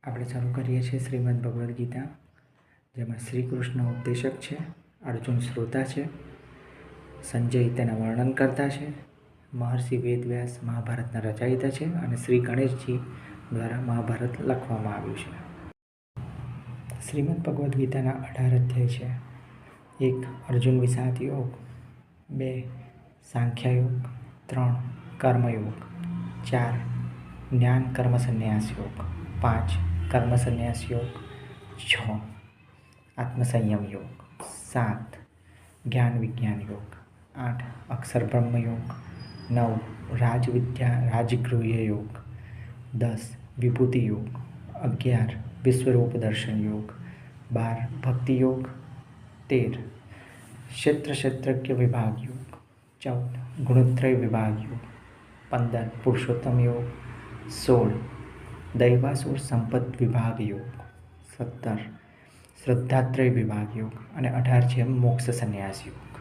આપણે શરૂ કરીએ છીએ શ્રીમદ્ ભગવદ્ ગીતા, જેમાં શ્રી કૃષ્ણ ઉપદેશક છે, અર્જુન શ્રોતા છે, સંજય તેના વર્ણન કરતા છે, મહર્ષિ વેદવ્યાસ મહાભારતના રચયિતા છે અને શ્રી ગણેશજી દ્વારા મહાભારત લખવામાં આવ્યું છે. શ્રીમદ્ ભગવદ્ ગીતાના 18 અધ્યાય છે. 1. અર્જુન વિષાદ યોગ. 2. સાંખ્ય યોગ. 3. કર્મયોગ. 4. જ્ઞાન કર્મ સંન્યાસ યોગ. 5. કર્મ સંન્યાસ યોગ. 6. આત્મસંયમ યોગ. 7. જ્ઞાન વિજ્ઞાન યોગ. 8. અક્ષર બ્રહ્મ યોગ. 9. રાજવિદ્યા રાજગૃહ્ય યોગ. 10. વિભૂતિ યોગ. 11. વિશ્વરૂપ દર્શન યોગ. 12. ભક્તિ યોગ. 13. ક્ષેત્રજ્ઞ વિભાગ યોગ. 14. ગુણોત્રય વિભાગ યોગ. 15. પુરુષોત્તમ યોગ. 16. દૈવાસુર સંપદ વિભાગ યોગ. 17. શ્રદ્ધાત્રય વિભાગ યોગ અને 18 છે મોક્ષ સંન્યાસ યોગ.